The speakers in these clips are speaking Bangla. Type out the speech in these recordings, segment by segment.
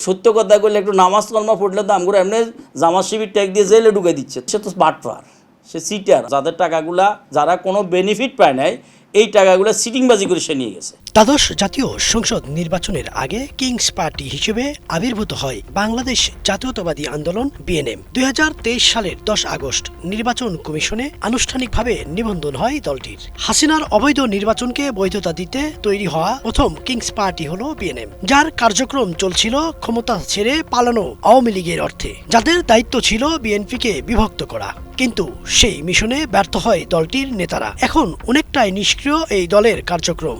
সত্য কথা বললে একটু নামাজ কলমা পড়লে তো আমগুলো এমনি জামাত শিবির ট্যাগ দিয়ে জেলে ঢুকে দিচ্ছে। সে তো বাটপার, সে সিটার। যাদের টাকাগুলা যারা কোনো বেনিফিট পায় নাই, এই টাকাগুলো সিটিংবাজি করে সে নিয়ে গেছে। দ্বাদশ জাতীয় সংসদ নির্বাচনের আগে কিংস পার্টি হিসেবে আবির্ভূত হয় বাংলাদেশ জাতীয়তাবাদী আন্দোলন বিএনএম। 2023 সালের 10 আগস্ট নির্বাচন কমিশনে আনুষ্ঠানিকভাবে নিবন্ধন হয় দলটির। হাসিনার অবৈধ নির্বাচনকে বৈধতা দিতে তৈরি হওয়া প্রথম কিংস পার্টি হল বিএনএম, যার কার্যক্রম চলছিল ক্ষমতা ছেড়ে পালানো আওয়ামী লীগের অর্থে, যাদের দায়িত্ব ছিল বিএনপিকে বিভক্ত করা। কিন্তু সেই মিশনে ব্যর্থ হয় দলটির নেতারা। এখন অনেকটাই নিষ্ক্রিয় এই দলের কার্যক্রম।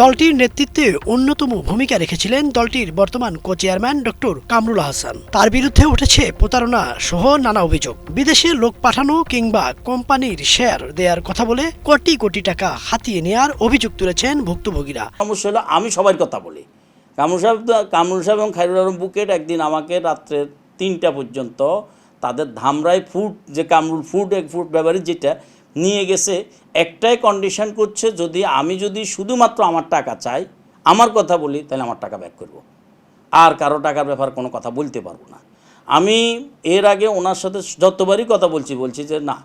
দলটির নেতৃত্বে অন্যতম ভূমিকা রেখেছিলেন দলটির বর্তমান কো-চেয়ারম্যান ডক্টর কামরুল আহসান। তার বিরুদ্ধে উঠেছে প্রতারণা সহ নানা অভিযোগ। বিদেশে লোক পাঠানো কিংবা কোম্পানির শেয়ার দেওয়ার কথা বলে কোটি কোটি টাকা হাতিয়ে নেওয়ার অভিযোগ তুলেছেন ভুক্তভোগীরা। সমস্যা হলো, আমি সবার কথা বলি। কামরুল সাহেব এবং খায়রুল আলম বুকেট একদিন আমাকে রাত্রে 3টা পর্যন্ত তাদের ধামরাই ফুড, যে কামরুল ফুড ব্যবহার যেটা নিয়ে গেছে, একটাই কন্ডিশন করছে, যদি শুধুমাত্র আমার টাকা চাই, আমার কথা বলি, তাহলে আমার টাকা ব্যাক করব, আর কারো টাকার ব্যাপার কোনো কথা বলতে পারবো না। আমি এর আগে ওনার সাথে যতবারই কথা বলছি যে না,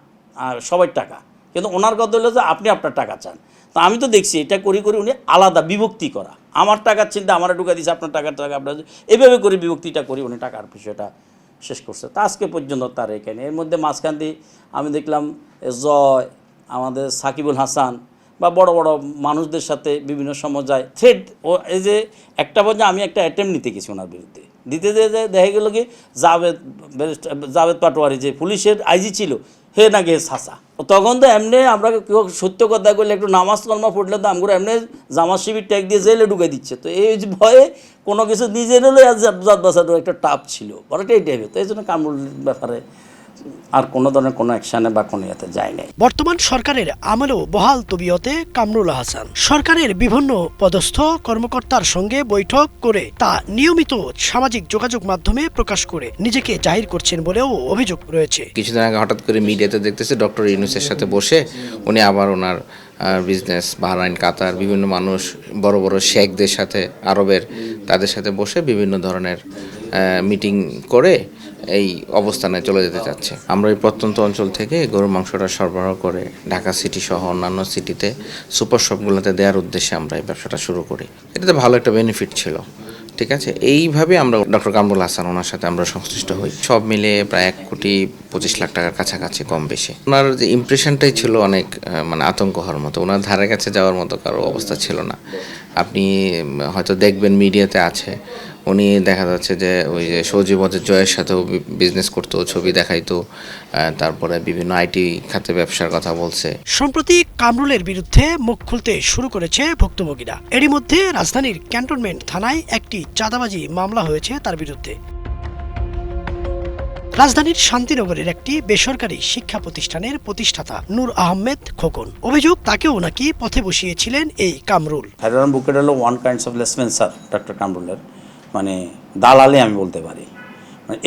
সবাই টাকা, কিন্তু ওনার কথা হলো যে আপনি আপনার টাকা চান। তো আমি তো দেখছি এটা করি উনি আলাদা বিভক্তি করা, আমার টাকার চিন্তা আমার ঢুকা দিয়েছে, আপনার টাকা আপনার, এভাবে করে বিভক্তিটা করি উনি টাকার বিষয়টা শেষ করছে। তা আজকে পর্যন্ত তার এখানে এর মধ্যে মাঝখান দিয়ে আমি দেখলাম জয়, আমাদের সাকিবুল হাসান বা বড় বড় মানুষদের সাথে বিভিন্ন সময় যায় থ্রেড। ও এই যে একটা পর্যায়ে আমি একটা অ্যাটেম্প নিতে গেছি ওনার বিরুদ্ধে, দিতে দেখা গেল কি জাভেদ পাটোয়ারি যে পুলিশের আইজি ছিল, হে না গে সাসা। তখন তো এমনি আমরা কেউ সত্য কথা বললে একটু নামাজ কলমা পড়লে তো আমগুলো এমনি জামাত শিবির ট্যাগ দিয়ে জেলে ঢুকে দিচ্ছে। তো এই ভয়ে কোনো কিছু নিজে নিলে জাত বাসানো একটা টাপ ছিল, অনেকটাই টাইপে। তো এই জন্য কামরুল ব্যাপারে আর কোনো ধরনের কোনো অ্যাকশানে বা কোনো ইয়েতে যায় নাই। বর্তমান সরকারের আমলেও বহাল তবিয়তে কামরুল হাসান। সরকারের বিভিন্ন পদস্থ কর্মকর্তার সঙ্গে বৈঠক করে তা নিয়মিত সামাজিক যোগাযোগ মাধ্যমে প্রকাশ করে নিজেকে জাহির করছেন বলেও অভিযোগ রয়েছে। কিছুদিন আগে হঠাৎ করে মিডিয়াতে দেখতেছে ডক্টর ইউনূসের সাথে বসে উনি আবার ওনার বিজনেস, বাহরাইন, কাতার, বিভিন্ন মানুষ, বড় বড় শেখদের সাথে, আরবের, তাদের সাথে বসে বিভিন্ন ধরনের মিটিং করে এই অবস্থানে চলে যেতে চাচ্ছে। আমরা এই প্রত্যন্ত অঞ্চল থেকে গরুর মাংসটা সরবরাহ করে ঢাকা সিটি সহ অন্যান্য সিটিতে সুপার শপগুলোতে দেওয়ার উদ্দেশ্যে আমরা এই ব্যবসাটা শুরু করি। এটাতে ভালো একটা বেনিফিট ছিল, ঠিক আছে। এইভাবে আমরা ডক্টর কামরুল হাসান, ওনার সাথে আমরা সংশ্লিষ্ট হই। সব মিলে প্রায় 1,25,00,000 টাকার কাছাকাছি, কম বেশি। ওনার যে ইমপ্রেশনটাই ছিল অনেক আতঙ্ক হওয়ার মতো, ওনার ধারে কাছে যাওয়ার মতো কারো অবস্থা ছিল না। আপনি হয়তো দেখবেন মিডিয়াতে আছে, উনি দেখা যাচ্ছে যে ওই যে সজীব জয়ের সাথেও বিজনেস করতো, ছবি দেখাইতো, তারপরে বিভিন্ন আইটি খাতে ব্যবসার কথা বলছে। সম্প্রতি কামরুলের বিরুদ্ধে মুখ খুলতে শুরু করেছে ভুক্তভোগীরা। এরই মধ্যে রাজধানীর ক্যান্টনমেন্ট থানায় একটি চাঁদাবাজি মামলা হয়েছে তার বিরুদ্ধে। রাজধানীর শান্তিনগরের একটি বেসরকারি শিক্ষা প্রতিষ্ঠানের প্রতিষ্ঠাতা নূর আহমেদ খোকন। অভিযোগ, তাকেও নাকি পথে বসিয়েছিলেন এই কামরুল। খায়রুল আলম বুকেট হলো ওয়ান কাইন্ডস অফ লেসপেন্সার ডক্টর কামরুলের, দালালি আমি বলতে পারি।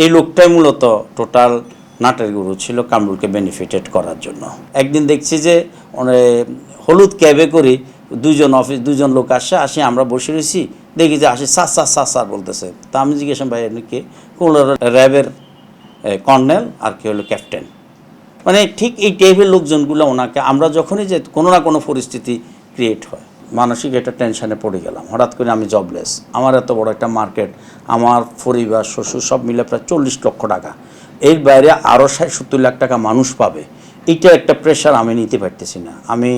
এই লোকটাই মূলত টোটাল নাটের গুরু ছিল কামরুলকে বেনিফিটেড করার জন্য। একদিন দেখছি যে হলুদ ক্যাবে করে দুজন লোক আসে, আমরা বসে রয়েছি, দেখি যে আসে সার বলতেছে। তা আমি জিজ্ঞাসা ভাই কে, র্যাবের কর্নেল আর কি হলো ক্যাপ্টেন। ঠিক এই টাইপের লোকজনগুলো ওনাকে, আমরা যখনই যে কোনো না কোনো পরিস্থিতি ক্রিয়েট হয়, মানসিক একটা টেনশনে পড়ে গেলাম, হঠাৎ করে আমি জবলেস, আমার এত বড় একটা মার্কেট, আমার পরিবার, শ্বশুর সব মিলে প্রায় 40 লক্ষ টাকা, এর বাইরে আরও 60-70 লাখ টাকা মানুষ পাবে, এইটা একটা প্রেশার আমি নিতে পারতেছি না। আমি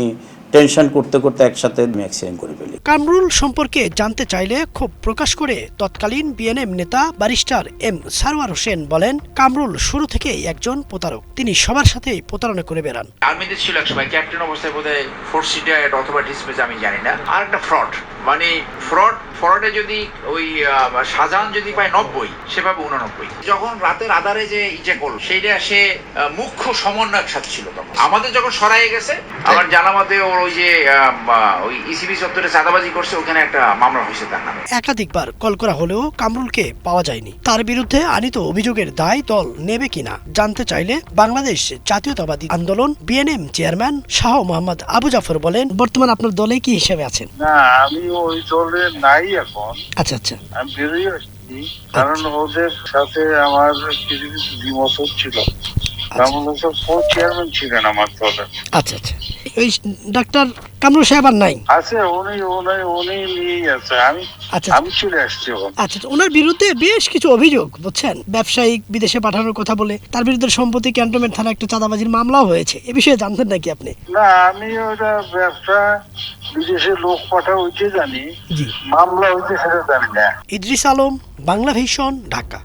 টেনশন করতে করতে একসাথে অ্যাক্সিডেন্ট করে ফেলি। কামরুল সম্পর্কে জানতে চাইলে ক্ষোভ প্রকাশ করে তৎকালীন বিএনএম নেতা ব্যারিস্টার এম সারওয়ার হোসেন বলেন, কামরুল শুরু থেকেই একজন প্রতারক। তিনি সবার সাথেই প্রতারণা করে বেড়ান। আর্মিতে ছিল এক সময়, ক্যাপ্টেন অবস্থায় বোধহয় 4 সিটার অথবা ডিসপ্লেস, আমি জানি না। আর একটা ফ্রডে যদি ওই শাহজাহান যদি পায় 90, সেভাবে 89। যখন রাতের আধারে যে ইজে করল, সেইটা সে মুখ্য সমন্বয়ক সাথে ছিল। তখন আমাদের যখন সরাই গেছে, আমার জানা মতে ওর ওই যে ওই ইসিবি চত্বরে চাঁদাবাজি করছে, ওখানে একটা মামলা হয়েছে তার নামে। একাধিকবার কল করা হলেও কামরুলকে পাওয়া যায়নি। তার বিরুদ্ধে আনিত অভিযোগের দায় দল নেবে কিনা জানতে চাইলে বাংলাদেশ জাতীয়তাবাদী আন্দোলন বিএনএম চেয়ারম্যান শাহ মোহাম্মদ আবু জাফর বলেন, বর্তমান আপনার দলে কি হিসেবে আছেন? না, আমি ওই দলে নাই এখন, আচ্ছা আচ্ছা আমি বেরিয়ে আসছি, কারণ ওদের সাথে আমার কিছু কিছু দ্বিমত হচ্ছিল। কামরুল হাসান চেয়ারম্যান ছিলেন আমার দলের। আচ্ছা আচ্ছা ওই ডাক্তার কামরুল সাহেব আর নাই? আছে, উনি নিয়েই আছে। আচ্ছা আমি চলে আসছি ওখানে। আচ্ছা ওনার বিরুদ্ধে বেশ কিছু অভিযোগ, বুঝছেন, ব্যবসায়িক বিদেশে পাঠানোর কথা বলে তার বিরুদ্ধে সম্প্রতি ক্যান্টনমেন্ট থানা একটা চাঁদাবাজির মামলাও হয়েছে। এ বিষয়ে জানতেন নাকি আপনি? না, আমি ওটা ব্যবসা বিদেশে লোক পাঠা হইতে জানি, জি। মামলা হইতে সেটা জানি না। ইদ্রিস আলম, বাংলা ভিশন, ঢাকা।